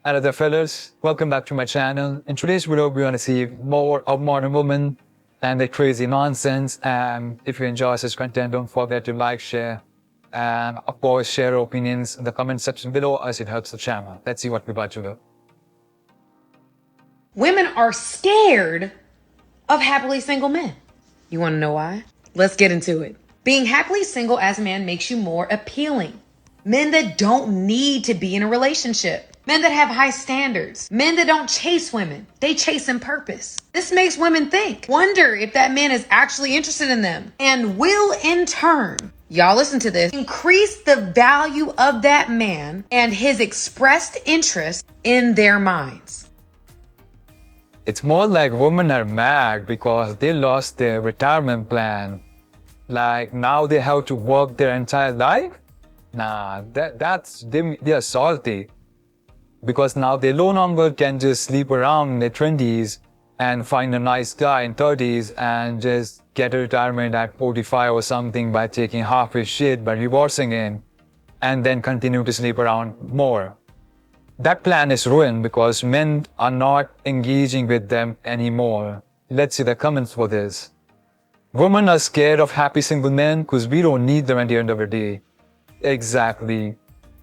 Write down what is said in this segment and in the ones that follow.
Hello there fellas, welcome back to my channel. In today's video we're going to see more of modern women and their crazy nonsense. And if you enjoy this content, don't forget to like, share, and of course share your opinions in the comment section below as it helps the channel. Let's see what we're about to do. Women are scared of happily single men. You want to know why? Let's get into it. Being happily single as a man makes you more appealing. Men that don't need to be in a relationship. Men that have high standards. Men that don't chase women. They chase in purpose. This makes women think, wonder if that man is actually interested in them, and will in turn, y'all listen to this, increase the value of that man and his expressed interest in their minds. It's more like women are mad because they lost their retirement plan. Like now they have to work their entire life? Nah, they are salty. Because now they no longer can just sleep around in their 20s and find a nice guy in 30s and just get a retirement at 45 or something by taking half his shit by divorcing him and then continue to sleep around more. That plan is ruined because men are not engaging with them anymore. Let's see the comments for this. Women are scared of happy single men because we don't need them at the end of the day. Exactly.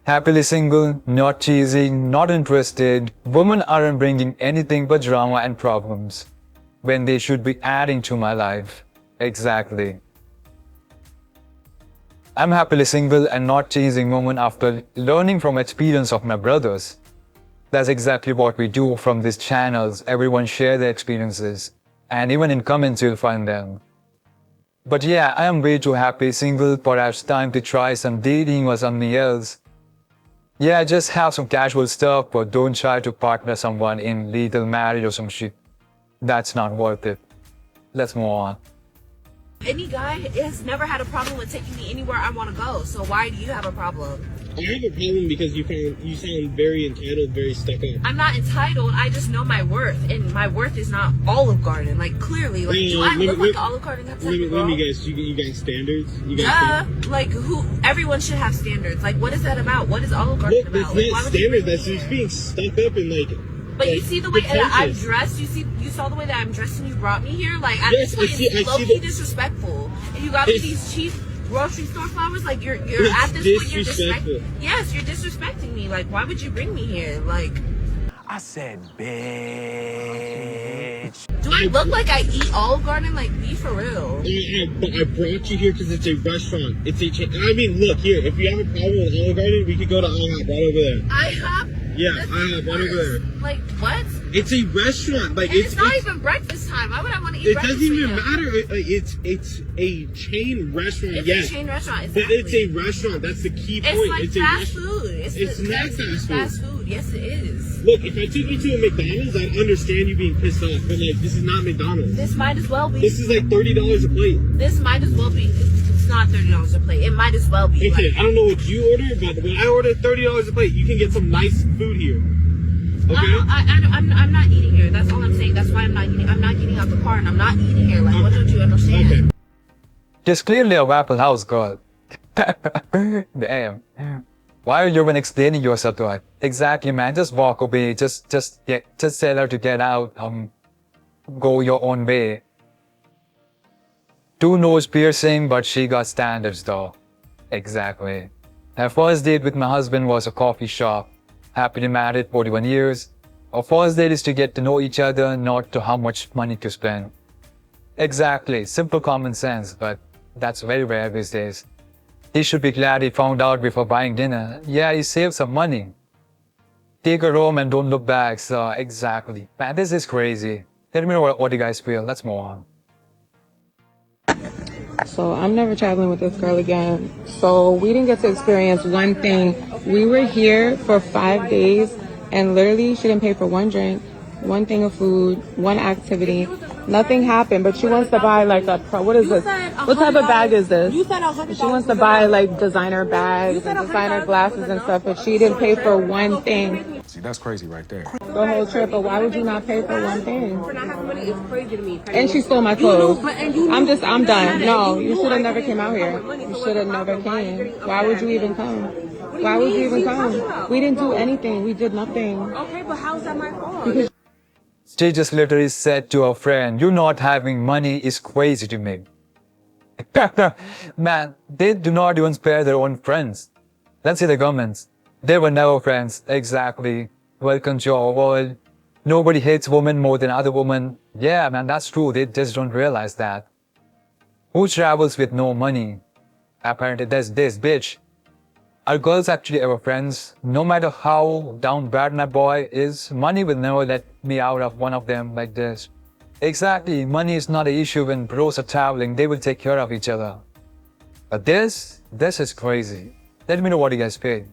Happily single, not chasing, not interested. Women aren't bringing anything but drama and problems when they should be adding to my life. Exactly. I'm happily single and not chasing women after learning from experience of my brothers. That's exactly what we do from these channels. Everyone share their experiences, and even in comments you'll find them. But yeah, I am way too happy single, perhaps time to try some dating or something else. Yeah, just have some casual stuff, but don't try to partner someone in legal marriage or some shit. That's not worth it. Let's move on. Any guy has never had a problem with taking me anywhere I want to go, so why do you have a problem? I have a problem because you sound very entitled, very stuck up. I'm not entitled, I just know my worth, and my worth is not Olive Garden. Like, clearly, like, do I look like Olive Garden? Let me guess, you got standards? Like, everyone should have standards. Like, what is that about? What is Olive Garden about? That's not standards, that's just being stuck up and like... But you see the way that I'm dressed, you saw the way that I'm dressed and you brought me here? Like, at this point, it's low-key disrespectful. And you got me these cheap grocery store flowers, like, you're at this point, you're disrespecting. Yes, you're disrespecting me. Like, why would you bring me here? Like... I said, bitch. Do I look like I eat Olive Garden? Like, be for real. I brought you here because it's a restaurant. It's a chain. I mean, look, here, if you have a problem with Olive Garden, we could go to IHOP right over there. IHOP? Yeah, IHOP right over there. Like, what? It's a restaurant. Like, it's not even breakfast time. Why would I want to eat breakfast? It doesn't even matter. It's a chain restaurant. It's yes. a chain restaurant, exactly. But it's a restaurant. That's the key point. It's like fast food. It's not fast food. Yes, it is. Look, if I took you to a McDonald's, I'd understand you being pissed off. But, like, this is not McDonald's. This might as well be. This is like $30 a plate. This might as well be. It's not $30 a plate. It might as well be. Okay, I don't know what you ordered, but when I ordered $30 a plate, you can get some nice food here. Okay? I'm not eating here. That's all I'm saying. That's why I'm not eating. I'm not getting out the car and I'm not eating here. Like, what don't you understand? Okay. Just clearly a Waffle House girl. Damn. Why are you even explaining yourself to her? Exactly, man. Just walk away. Just tell her to get out. Go your own way. 2 nose piercing, but she got standards though. Exactly. Her first date with my husband was a coffee shop. Happily married, 41 years. Our first date is to get to know each other, not to how much money to spend. Exactly. Simple common sense, but that's very rare these days. He should be glad he found out before buying dinner. Yeah, he saved some money. Take her home and don't look back. So, exactly. Man, this is crazy. Let me know what you guys feel. Let's move on. So I'm never traveling with this girl again. So we didn't get to experience one thing. We were here for 5 days and literally she didn't pay for one drink, one thing of food, one activity. Nothing happened, but she wants to buy like what is this? What type of bag is this? You said $100. She wants to buy like designer bags and designer glasses and stuff, but she didn't pay for one thing. See, that's crazy right there. The whole trip, but why would you not pay for one thing? For not having money is crazy to me. And she stole my clothes. I'm done. No, you should have never came out here. You should have never came. Why would you even come? What do Why would you even come? We didn't do anything. We did nothing. Okay, but how's that my fault? She just literally said to her friend, you not having money is crazy to me. Man, they do not even spare their own friends. Let's see the comments. They were never friends. Exactly. Welcome to our world. Nobody hates women more than other women. Yeah, man, that's true. They just don't realize that. Who travels with no money? Apparently there's this bitch. Are girls actually ever friends? No matter how down bad my boy is, money will never let me out of one of them like this. Exactly, money is not an issue when bros are traveling, they will take care of each other. But this is crazy. Let me know what you guys paid.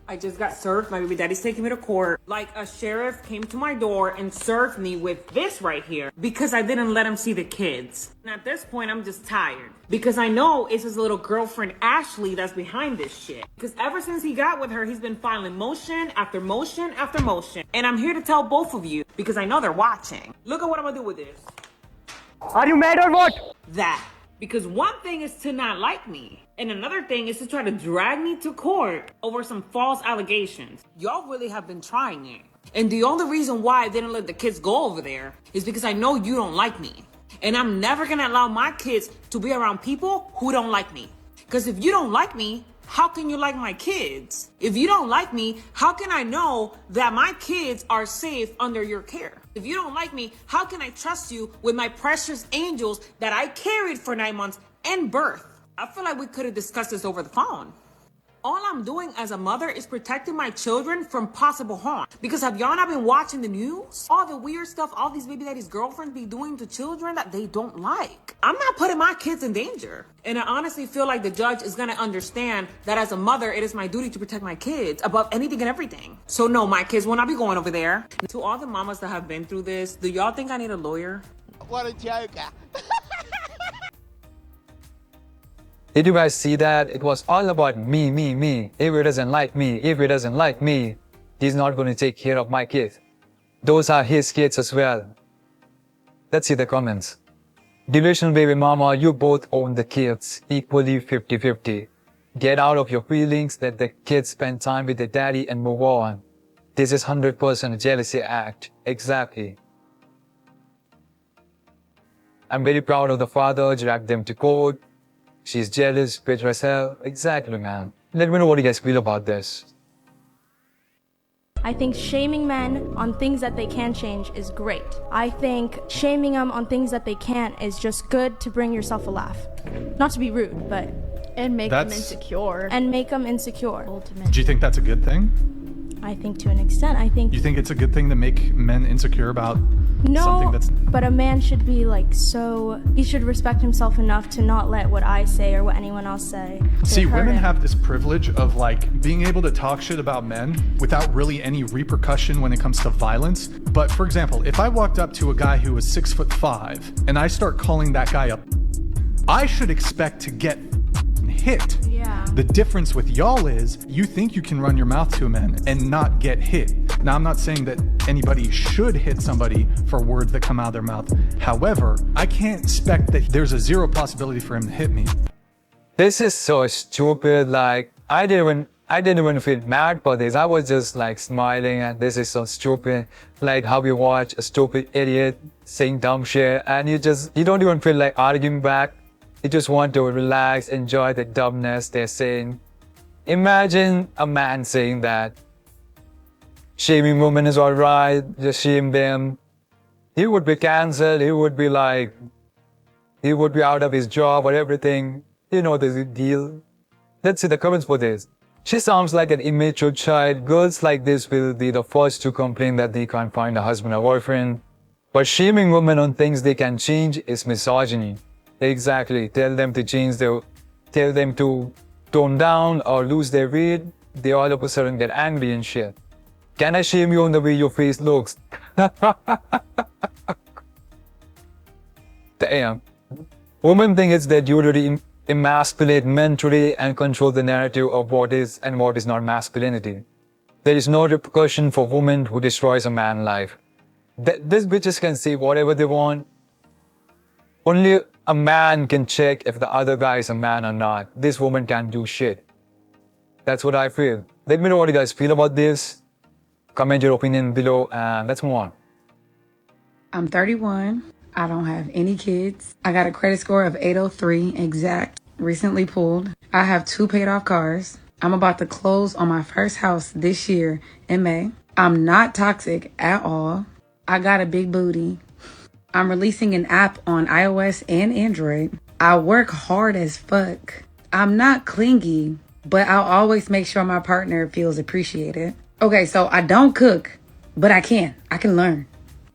I just got served. My baby daddy's taking me to court. Like a sheriff came to my door and served me with this right here because I didn't let him see the kids. And at this point, I'm just tired because I know it's his little girlfriend, Ashley, that's behind this shit. Because ever since he got with her, he's been filing motion after motion after motion. And I'm here to tell both of you because I know they're watching. Look at what I'm gonna do with this. Are you mad or what? That. Because one thing is to not like me, and another thing is to try to drag me to court over some false allegations. Y'all really have been trying it. And the only reason why I didn't let the kids go over there is because I know you don't like me. And I'm never gonna allow my kids to be around people who don't like me. Because if you don't like me, how can you like my kids? If you don't like me, how can I know that my kids are safe under your care? If you don't like me, how can I trust you with my precious angels that I carried for 9 months and birth? I feel like we could have discussed this over the phone. All I'm doing as a mother is protecting my children from possible harm. Because have y'all not been watching the news? All the weird stuff all these baby daddies' girlfriends be doing to children that they don't like. I'm not putting my kids in danger. And I honestly feel like the judge is gonna understand that as a mother, it is my duty to protect my kids above anything and everything. So no, my kids will not be going over there. To all the mamas that have been through this, do y'all think I need a lawyer? What a joker. Did you guys see that? It was all about me, me, me. If he doesn't like me, if he doesn't like me, he's not going to take care of my kids. Those are his kids as well. Let's see the comments. Delusional baby mama, you both own the kids equally 50-50. Get out of your feelings, let the kids spend time with their daddy and move on. This is 100% a jealousy act. Exactly. I'm very proud of the father, dragged them to court. She's jealous, with herself. Exactly, man. Let me know what you guys feel about this. I think shaming men on things that they can change is great. I think shaming them on things that they can't is just good to bring yourself a laugh. Not to be rude, but... And make them insecure. And make them insecure. Ultimately. Do you think that's a good thing? I think to an extent, I think... You think it's a good thing to make men insecure about something that's... But a man should be like so... He should respect himself enough to not let what I say or what anyone else say See, women him. have this privilege of like being able to talk shit about men without really any repercussion when it comes to violence. But for example, if I walked up to a guy who was 6'5" and I start calling that guy up, I should expect to get hit. Yeah. The difference with y'all is you think you can run your mouth to a man and not get hit. Now, I'm not saying that anybody should hit somebody for words that come out of their mouth. However, I can't expect that there's a zero possibility for him to hit me. This is so stupid. Like, I didn't even feel mad for this. I was just like smiling and this is so stupid. Like how you watch a stupid idiot saying dumb shit and you don't even feel like arguing back. You just want to relax, enjoy the dumbness they're saying. Imagine a man saying that shaming women is alright, just shame them. He would be cancelled, he would be out of his job or everything. You know the deal. Let's see the comments for this. She sounds like an immature child. Girls like this will be the first to complain that they can't find a husband or boyfriend. But shaming women on things they can change is misogyny. Exactly. Tell them to change tell them to tone down or lose their weight. They all of a sudden get angry and shit. Can I shame you on the way your face looks? Damn. Women think it's their duty to emasculate men today and control the narrative of what is and what is not masculinity. There is no repercussion for women who destroys a man's life. These bitches can say whatever they want. Only a man can check if the other guy is a man or not. This woman can't do shit. That's what I feel. Let me know what you guys feel about this. Comment your opinion below and let's move on. I'm 31. I don't have any kids. I got a credit score of 803 exact. Recently pulled. I have 2 paid off cars. I'm about to close on my first house this year in May. I'm not toxic at all. I got a big booty. I'm releasing an app on iOS and Android. I work hard as fuck. I'm not clingy, but I'll always make sure my partner feels appreciated. Okay, so I don't cook, but I can learn.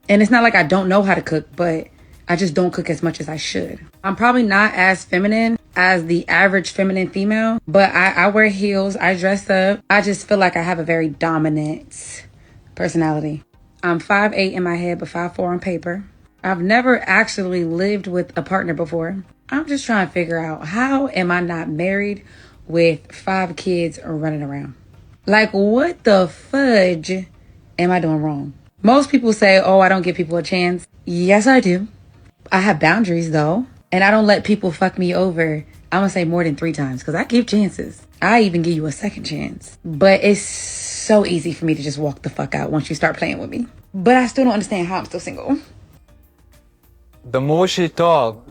And it's not like I don't know how to cook, but I just don't cook as much as I should. I'm probably not as feminine as the average feminine female, but I wear heels, I dress up. I just feel like I have a very dominant personality. I'm 5'8" in my head, but 5'4" on paper. I've never actually lived with a partner before. I'm just trying to figure out, how am I not married with 5 kids running around? Like, what the fudge am I doing wrong? Most people say, oh, I don't give people a chance. Yes, I do. I have boundaries, though. And I don't let people fuck me over, I'm gonna say more than 3 times, because I give chances. I even give you a second chance. But it's so easy for me to just walk the fuck out once you start playing with me. But I still don't understand how I'm still single. The more she talked,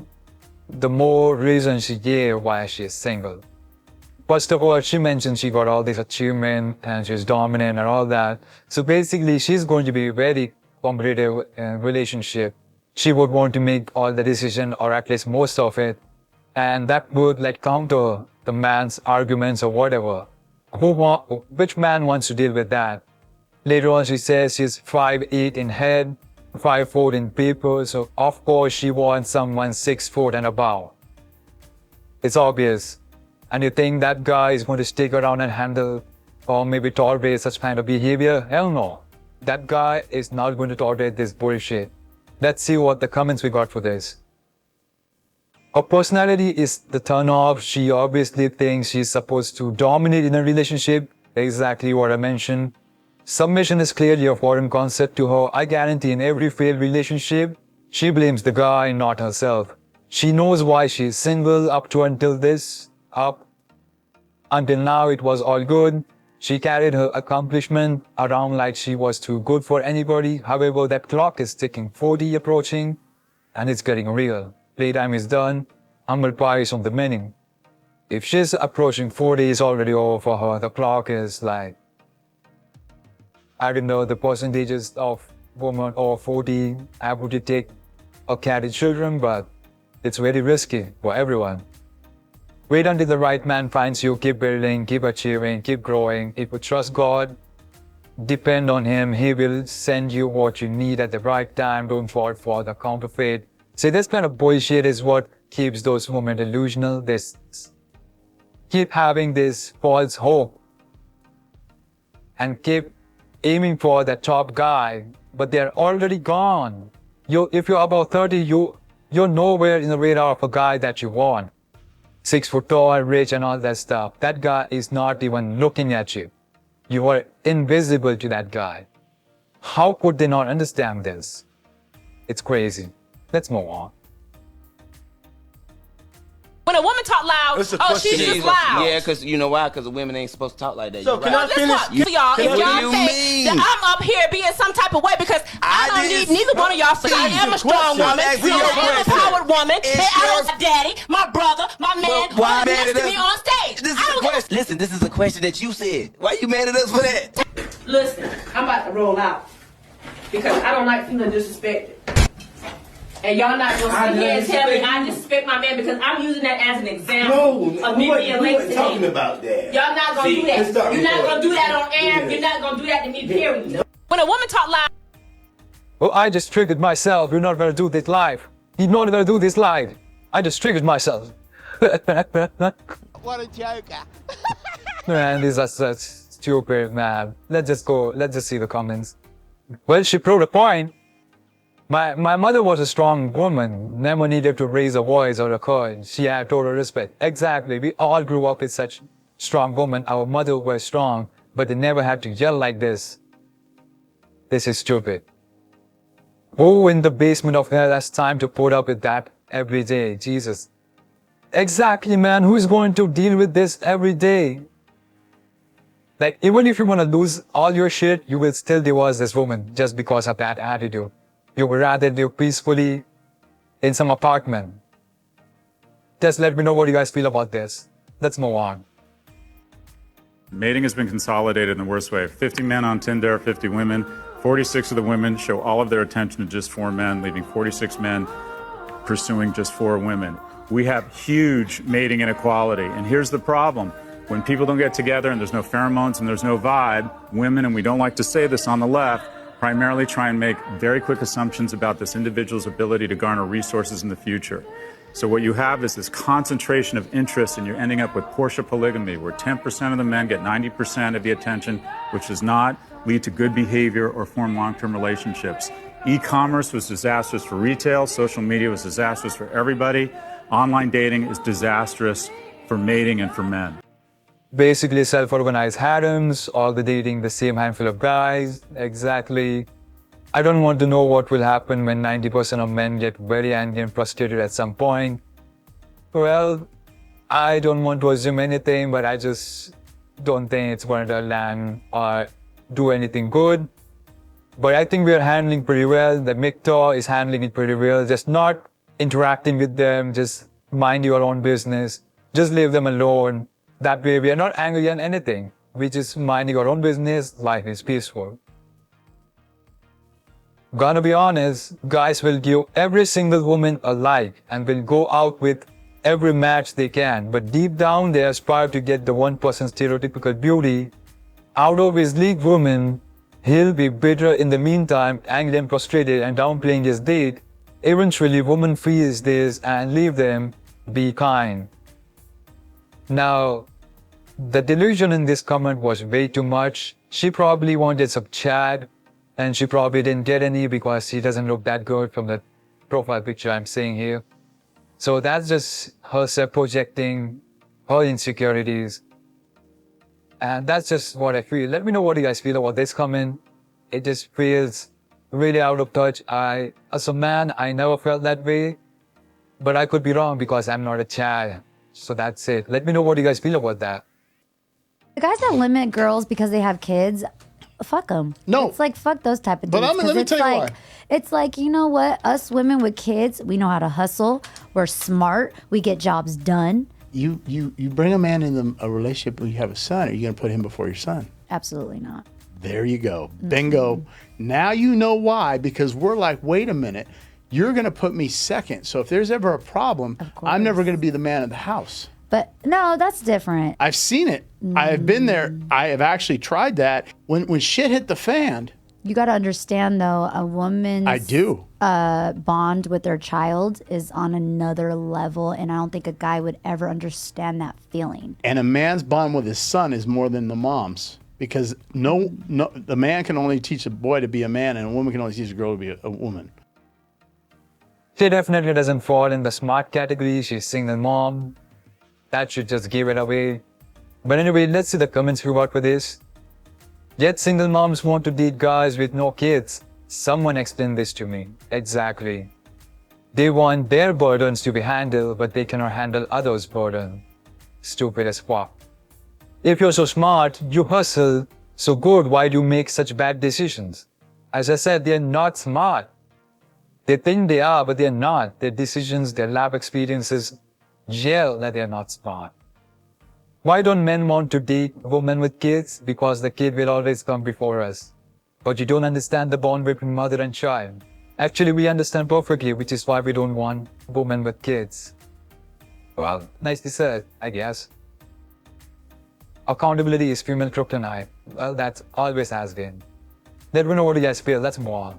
the more reason she gave why she is single. First of all, she mentioned she got all this achievement and she's dominant and all that. So basically, she's going to be very competitive in relationship. She would want to make all the decision, or at least most of it. And that would like counter the man's arguments or whatever. Which man wants to deal with that? Later on, she says she's 5'8" in head, 5'4" in paper. So of course, she wants someone 6 foot and above. It's obvious. And you think that guy is going to stick around and handle or maybe tolerate such kind of behavior? Hell no. That guy is not going to tolerate this bullshit. Let's see what the comments we got for this. Her personality is the turn off. She obviously thinks she's supposed to dominate in a relationship. Exactly what I mentioned. Submission is clearly a foreign concept to her. I guarantee in every failed relationship, she blames the guy, not herself. She knows why she's single until now it was all good. She carried her accomplishment around like she was too good for anybody. However, that clock is ticking, 40 approaching, and it's getting real. Playtime is done, humble pie is on the menu. If she's approaching 40, it's already over for her. The clock is like, I don't know the percentages of women over 40 able to take or carry children, but it's very risky for everyone. Wait until the right man finds you, keep building, keep achieving, keep growing. If you trust God, depend on Him, He will send you what you need at the right time. Don't fall for the counterfeit. See, this kind of bullshit is what keeps those women delusional. Keep having this false hope and keep aiming for that top guy, but they're already gone. If you're about 30, you're nowhere in the radar of a guy that you want. 6 foot tall, rich and all that stuff. That guy is not even looking at you. You are invisible to that guy. How could they not understand this? It's crazy. Let's move on. When a woman talk loud, oh, she's just loud. Yeah, because you know why? Because the women ain't supposed to talk like that. So can I finish? If y'all think that I'm up here being some type of way, because I don't need neither one of y'all. I am a strong woman. I am a empowered woman. I am a daddy, my brother, my man, why next to me on stage. Listen, this is a question that you said. Why you mad at us for that? Listen, I'm about to roll out because I don't like feeling disrespected. And y'all not gonna sit here and tell me I disrespect my man because I'm using that as an example of me being late to talking him. about that. Y'all not gonna do that. You're not gonna do that on air. You're not gonna do that to me, period. When a woman talk loud. Oh, I just triggered myself. You're not gonna do this live. You're not gonna do this live. I just triggered myself. What a joker. Man, these are such stupid, man. Let's just see the comments. Well, she proved a point. My mother was a strong woman, never needed to raise a voice or a call. She had total respect. Exactly, we all grew up with such strong women. Our mother was strong, but they never had to yell like this. This is stupid. Who in the basement of hell has time to put up with that every day. Jesus. Exactly, man. Who's going to deal with this every day? Like, even if you want to lose all your shit, you will still divorce this woman just because of that attitude. You would rather live peacefully in some apartment. Just let me know what you guys feel about this. Let's move on. Mating has been consolidated in the worst way. 50 men on Tinder, 50 women. 46 of the women show all of their attention to just 4 men, leaving 46 men pursuing just 4 women. We have huge mating inequality. And here's the problem. When people don't get together and there's no pheromones and there's no vibe, women, and we don't like to say this on the left, primarily try and make very quick assumptions about this individual's ability to garner resources in the future. So what you have is this concentration of interest, and you're ending up with Porsche polygamy, where 10% of the men get 90% of the attention, which does not lead to good behavior or form long-term relationships. E-commerce was disastrous for retail. Social media was disastrous for everybody. Online dating is disastrous for mating and for men. Basically self-organized harems, all the dating the same handful of guys. Exactly. I don't want to know what will happen when 90% of men get very angry and frustrated at some point. Well, I don't want to assume anything, but I just don't think it's going to land or do anything good. But I think we are handling pretty well. The MGTOW is handling it pretty well. Just not interacting with them. Just mind your own business. Just leave them alone. That way we are not angry at anything. We just mind your own business. Life is peaceful. Gonna be honest, guys will give every single woman a like and will go out with every match they can. But deep down they aspire to get the 1% stereotypical beauty. Out of his league woman, he'll be bitter in the meantime, angry and frustrated and downplaying his date. Eventually, woman feels this and leave them. Be kind. Now, the delusion in this comment was way too much. She probably wanted some chat and she probably didn't get any because she doesn't look that good from the profile picture I'm seeing here. So that's just herself projecting her insecurities. And that's just what I feel. Let me know what you guys feel about this comment. It just feels really out of touch. As a man, I never felt that way. But I could be wrong because I'm not a child. So that's it. Let me know what you guys feel about that. The guys that limit girls because they have kids, fuck them. No. It's like, fuck those type of dudes. But let me tell you why. It's like, you know what? Us women with kids, we know how to hustle. We're smart. We get jobs done. You bring a man in a relationship where you have a son, are you going to put him before your son? Absolutely not. There you go. Bingo. Now you know why, because we're like, wait a minute. You're going to put me second. So if there's ever a problem, I'm never going to be the man of the house. But no, that's different. I've seen it. I have been there. I have actually tried that. When shit hit the fan. You got to understand, though, a woman's bond with their child is on another level. And I don't think a guy would ever understand that feeling. And a man's bond with his son is more than the mom's. Because the man can only teach a boy to be a man, and a woman can only teach a girl to be a woman. She definitely doesn't fall in the smart category. She's single mom. That should just give it away. But anyway, let's see the comments who got for this. Yet single moms want to date guys with no kids. Someone explained this to me. Exactly. They want their burdens to be handled, but they cannot handle others' burden. Stupid as fuck. If you're so smart, you hustle so good, why do you make such bad decisions? As I said, they're not smart. They think they are, but they're not. Their decisions, their lab experiences yell that they're not smart. Why don't men want to date women with kids? Because the kid will always come before us. But you don't understand the bond between mother and child. Actually, we understand perfectly, which is why we don't want women with kids. Well, nicely said, I guess. Accountability is female kryptonite. Well, that always has been. Let me know what you guys feel. Let's move on.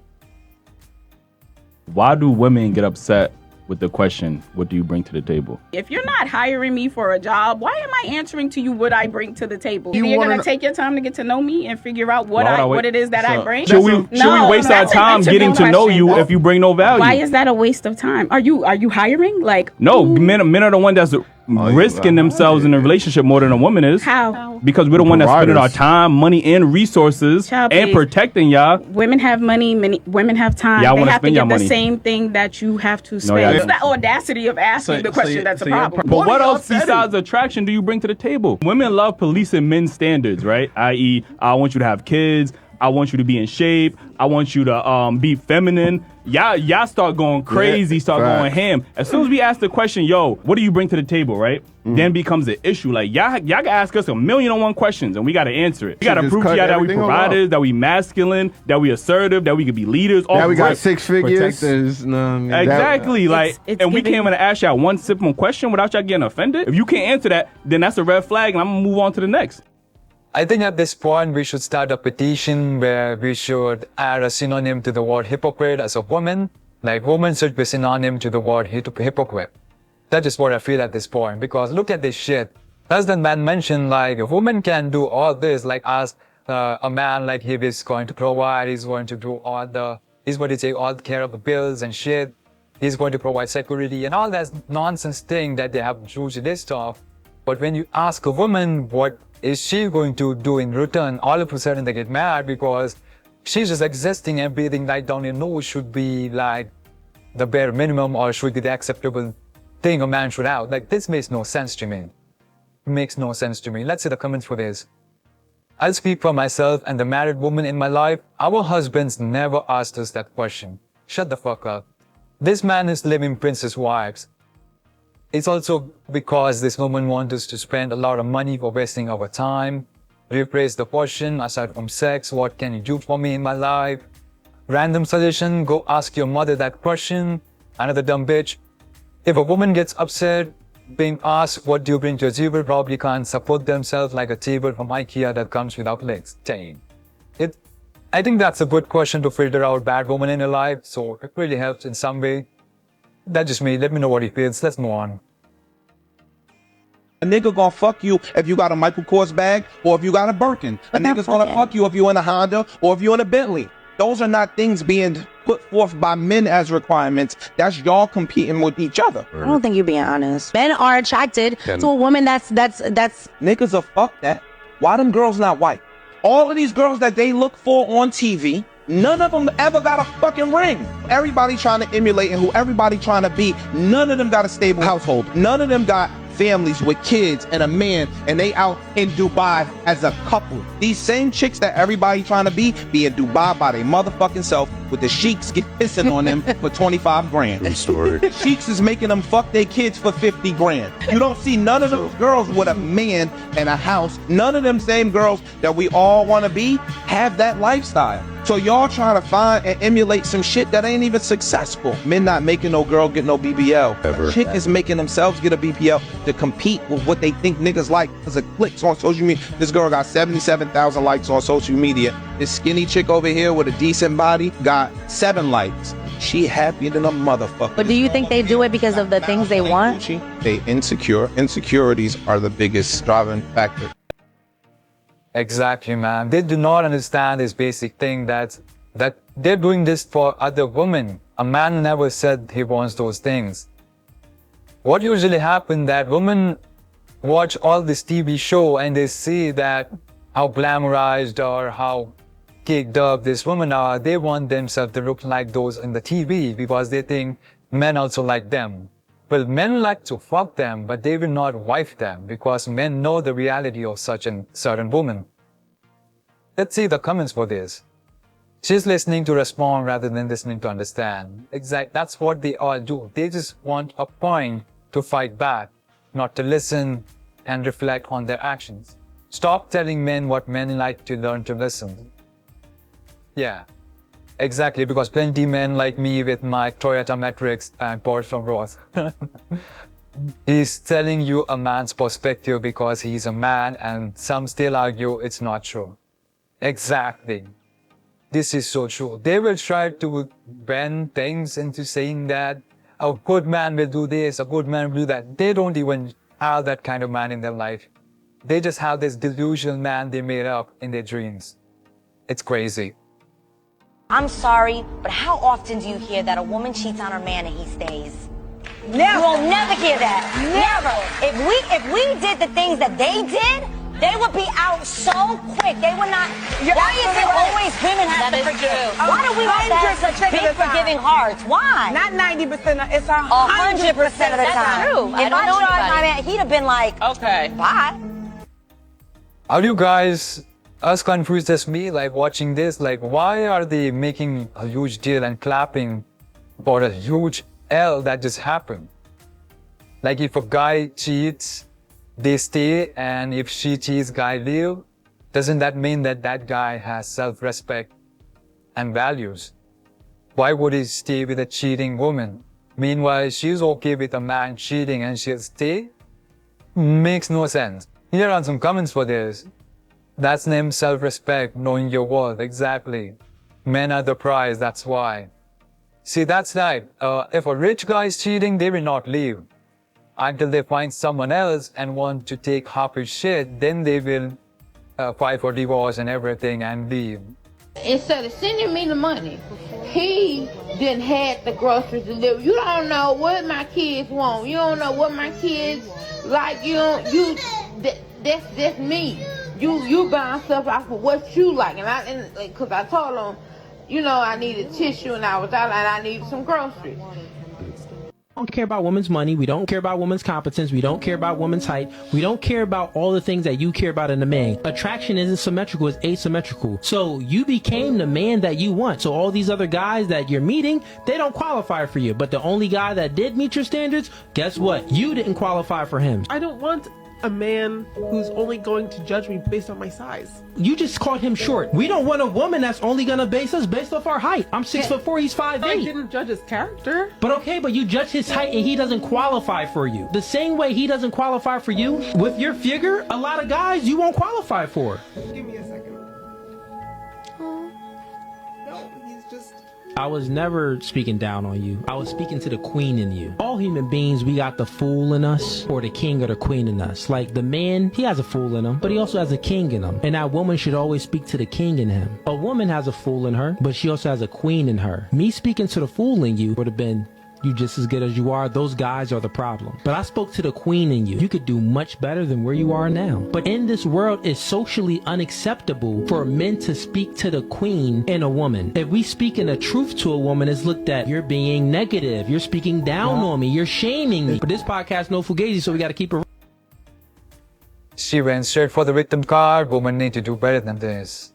Why do women get upset with the question, what do you bring to the table? If you're not hiring me for a job, why am I answering to you what I bring to the table? You're going to take your time to get to know me and figure out what it is that I bring? Should we waste our time getting to know you if you bring no value? Why is that a waste of time? Are you hiring? Like no, men are the one that's risking themselves in a relationship more than a woman is. How? Because we're the one that's spending our time, money, and resources Child, and please. protecting y'all. Women have money, women have time. Y'all They wanna have to spend get y'all the money. same thing that you have to y'all spend. It's don't. the audacity of asking the question that's a problem. But what else besides attraction do you bring to the table? Women love policing men's standards, right? I.e., I want you to have kids. I want you to be in shape. I want you to be feminine. Y'all start going crazy, going ham. As soon as we ask the question, yo, what do you bring to the table, right? Then becomes an issue. Like, y'all can ask us 1,000,001 questions, and we got to answer it. We got to prove to y'all that we providers, that we masculine, that we assertive, that we could be leaders. Now we got 6 figures. Protectors, Exactly. And we can't even ask y'all one simple question without y'all getting offended. If you can't answer that, then that's a red flag, and I'm going to move on to the next. I think at this point, we should start a petition where we should add a synonym to the word hypocrite as a woman. Like, woman should be synonym to the word hypocrite. That is what I feel at this point. Because look at this shit. As the man mentioned, like, a woman can do all this, like, as a man, like, he is going to provide, he's going to do he's going to take all the care of the bills and shit. He's going to provide security and all that nonsense thing that they have huge list of. But when you ask a woman what is she going to do in return, all of a sudden they get mad because she's just existing and breathing light down your nose should be like the bare minimum or should be the acceptable thing a man should have. Like, this makes no sense to me. It makes no sense to me. Let's see the comments for this. I'll speak for myself and the married woman in my life. Our husbands never asked us that question. Shut the fuck up. This man is living princess wives. It's also because this woman wants us to spend a lot of money for wasting our time. Rephrase the question, aside from sex, what can you do for me in my life? Random suggestion, go ask your mother that question. Another dumb bitch. If a woman gets upset being asked what do you bring to a table, probably can't support themselves like a table from IKEA that comes without legs. Dang. I think that's a good question to filter out bad woman in your life, so it really helps in some way. That's just me. Let me know what he feels. Let's move on. A nigga gonna fuck you if you got a Michael Kors bag or if you got a Birkin. A nigga's gonna fuck you if you in a Honda or if you in a Bentley. Those are not things being put forth by men as requirements. That's y'all competing with each other. I don't think you're being honest. Men are attracted to a woman that's Niggas are fuck that. Why them girls not white? All of these girls that they look for on TV, none of them ever got a fucking ring. Everybody trying to emulate and who everybody trying to be, none of them got a stable household. None of them got families with kids and a man, and they out in Dubai as a couple. These same chicks that everybody trying to be in Dubai by their motherfucking self with the sheiks get pissing on them for 25 grand. True story. Sheiks is making them fuck their kids for 50 grand. You don't see none of those girls with a man and a house. None of them same girls that we all want to be have that lifestyle. So y'all trying to find and emulate some shit that ain't even successful. Men not making no girl get no BBL. Ever. Chick is making themselves get a BBL to compete with what they think niggas like as a clicks on social media. This girl got 77,000 likes on social media. This skinny chick over here with a decent body got 7 likes. She happier than a motherfucker. But do you think they do it because of the things they want? They insecure. Insecurities are the biggest driving factor. Exactly, man. They do not understand this basic thing that they're doing this for other women. A man never said he wants those things. What usually happens that women watch all this TV show and they see that how glamorized or how caked up these women are. They want themselves to look like those in the TV because they think men also like them. Well, men like to fuck them, but they will not wife them because men know the reality of such a certain woman. Let's see the comments for this. She's listening to respond rather than listening to understand. Exactly, that's what they all do. They just want a point to fight back, not to listen and reflect on their actions. Stop telling men what men like to learn to listen. Yeah. Exactly, because plenty men like me with my Toyota Matrix and bought from Ross. He's telling you a man's perspective because he's a man, and some still argue it's not true. Exactly. This is so true. They will try to bend things into saying that a good man will do this, a good man will do that. They don't even have that kind of man in their life. They just have this delusional man they made up in their dreams. It's crazy. I'm sorry, but how often do you hear that a woman cheats on her man and he stays? Never. You will never hear that. Never. If we did the things that they did, they would be out so quick. They would not. Why is it always women have to forgive? Why do we have to have big forgiving hearts? Why? Not 90%. It's 100% of the time. That's true. If I tried my man, he'd have been like, okay, bye. Are you guys as confused as me, like watching this? Like, why are they making a huge deal and clapping for a huge L that just happened? Like, if a guy cheats, they stay, and if she cheats, guy leave. Doesn't that mean that that guy has self-respect and values? Why would he stay with a cheating woman? Meanwhile, she's okay with a man cheating and she'll stay? Makes no sense. Here are some comments for this. That's named self-respect, knowing your worth. Exactly. Men are the prize, that's why. See, that's right. If a rich guy is cheating, they will not leave. Until they find someone else and want to take half his shit, then they will fight for divorce and everything and leave. Instead of sending me the money, he didn't had the groceries delivered. You don't know what my kids want. You don't know what my kids like. That's me. You buying stuff off of what you like, and because I told him, you know, I needed tissue and I was out and I needed some groceries. We don't care about women's money. We don't care about women's competence. We don't care about women's height. We don't care about all the things that you care about in a man. Attraction isn't symmetrical, it's asymmetrical. So you became the man that you want. So all these other guys that you're meeting, they don't qualify for you. But the only guy that did meet your standards, guess what? You didn't qualify for him. I don't want a man who's only going to judge me based on my size. You just called him short. We don't want a woman that's only gonna base us based off our height. I'm 6'4", he's 5'8". I didn't judge his character. But okay, but you judge his height and he doesn't qualify for you. The same way he doesn't qualify for you, with your figure, a lot of guys you won't qualify for. Give me a second. No, he's just... I was never speaking down on you. I was speaking to the queen in you. All human beings, we got the fool in us or the king or the queen in us. Like the man, he has a fool in him, but he also has a king in him. And that woman should always speak to the king in him. A woman has a fool in her, but she also has a queen in her. Me speaking to the fool in you would have been, you just as good as you are. Those guys are the problem. But I spoke to the queen in you. You could do much better than where you are now. But in this world, it's socially unacceptable for men to speak to the queen in a woman. If we speak in the truth to a woman, it's looked at, you're being negative. You're speaking down on me. You're shaming me. But this podcast, no fugazi, so we got to keep it. She went straight for the victim card. Women need to do better than this.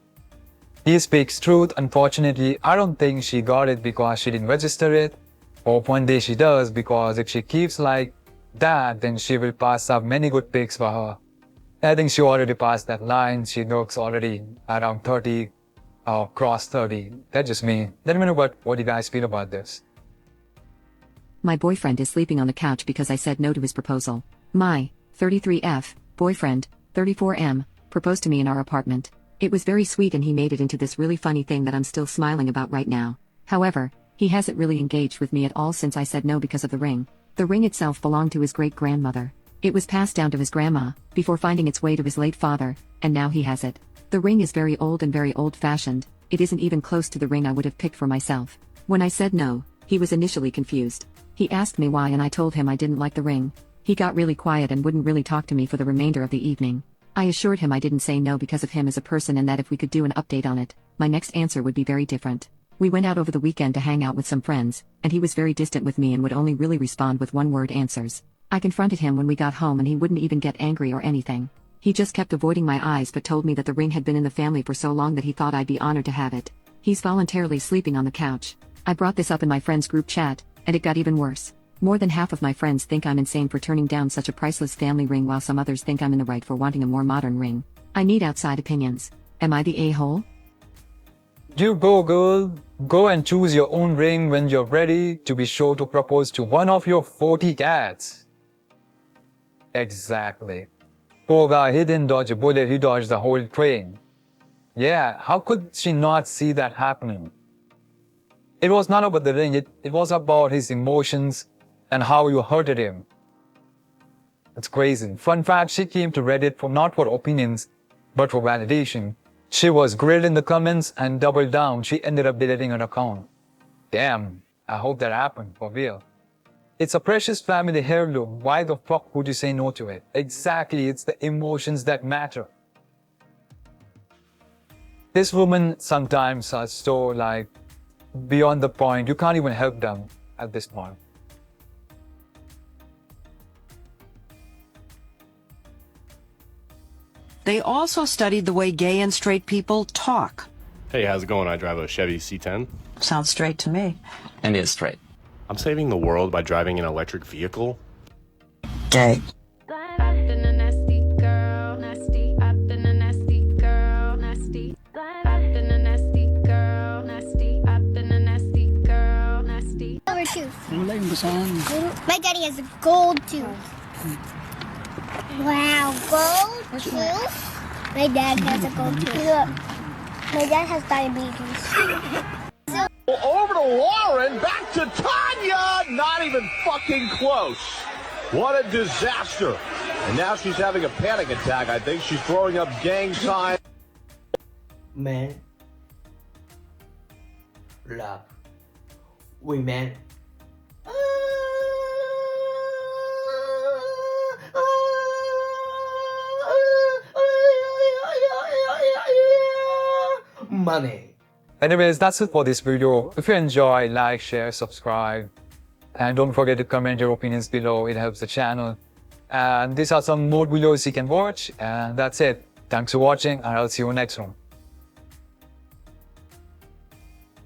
He speaks truth. Unfortunately, I don't think she got it because she didn't register it. Or one day she does, because if she keeps like that, then she will pass up many good picks for her. I think she already passed that line. She looks already around 30 or cross 30. That's just me. Let me know what you guys feel about this. My boyfriend is sleeping on the couch because I said no to his proposal. My 33F boyfriend, 34M, proposed to me in our apartment. It was very sweet and he made it into this really funny thing that I'm still smiling about right now. However, he hasn't really engaged with me at all since I said no because of the ring. The ring itself belonged to his great-grandmother. It was passed down to his grandma, before finding its way to his late father, and now he has it. The ring is very old and very old-fashioned. It isn't even close to the ring I would have picked for myself. When I said no, he was initially confused. He asked me why and I told him I didn't like the ring. He got really quiet and wouldn't really talk to me for the remainder of the evening. I assured him I didn't say no because of him as a person and that if we could do an update on it, my next answer would be very different. We went out over the weekend to hang out with some friends, and he was very distant with me and would only really respond with one-word answers. I confronted him when we got home and he wouldn't even get angry or anything. He just kept avoiding my eyes but told me that the ring had been in the family for so long that he thought I'd be honored to have it. He's voluntarily sleeping on the couch. I brought this up in my friend's group chat, and it got even worse. More than half of my friends think I'm insane for turning down such a priceless family ring while some others think I'm in the right for wanting a more modern ring. I need outside opinions. Am I the a-hole? You go, girl. Go and choose your own ring when you're ready to be sure to propose to one of your 40 cats. Exactly. Poor guy, he didn't dodge a bullet, he dodged the whole train. Yeah, how could she not see that happening? It was not about the ring, it was about his emotions and how you hurted him. It's crazy. Fun fact, she came to Reddit not for opinions, but for validation. She was grilled in the comments and doubled down. She ended up deleting her account. Damn, I hope that happened for real. It's a precious family heirloom. Why the fuck would you say no to it? Exactly, it's the emotions that matter. This woman sometimes are so like beyond the point. You can't even help them at this point. They also studied the way gay and straight people talk. Hey, how's it going? I drive a Chevy C10. Sounds straight to me. And is straight. I'm saving the world by driving an electric vehicle. Gay. My daddy has a gold tooth. Wow, gold tooth? My dad has a gold tooth. Look, my dad has diabetes. Over to Lauren, back to Tanya! Not even fucking close. What a disaster. And now she's having a panic attack. I think she's throwing up gang signs. Men love women. Money. Anyways, that's it for this video. If you enjoy, like, share, subscribe. And don't forget to comment your opinions below. It helps the channel. And these are some more videos you can watch. And that's it. Thanks for watching, and I'll see you next one.